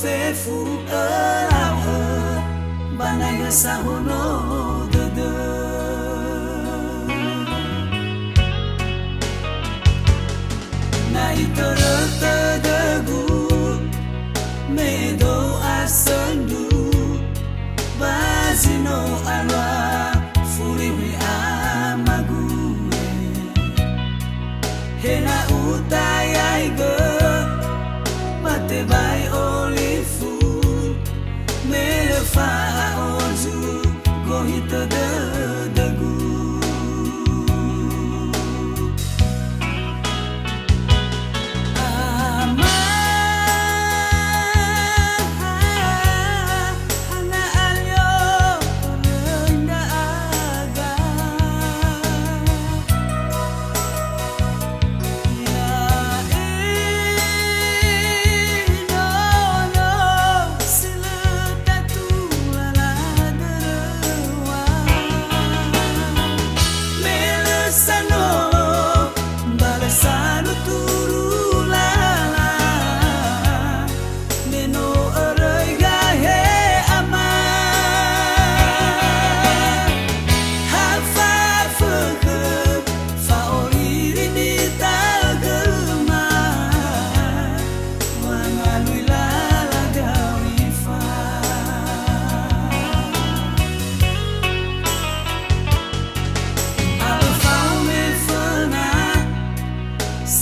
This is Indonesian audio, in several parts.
phê phu ơ ao ơ ba này là sao nó đơ đơ này tơ tơ đơ gu me do asendu bazino alwa furi wi amagu hena utai ai ge mate bai olifu me fa onzu go hita de gu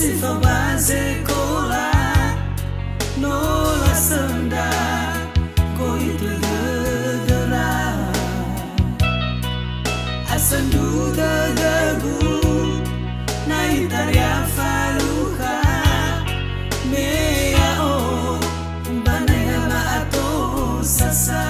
si fa base cola no la senda coi tu de la asandu de gu nai taria faluha me ya o banaya ba ato sasa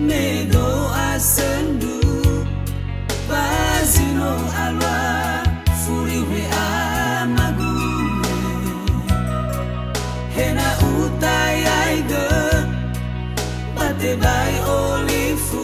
me do asendu bazino alwa furi we amagu hena utai ai ge bate bai olifu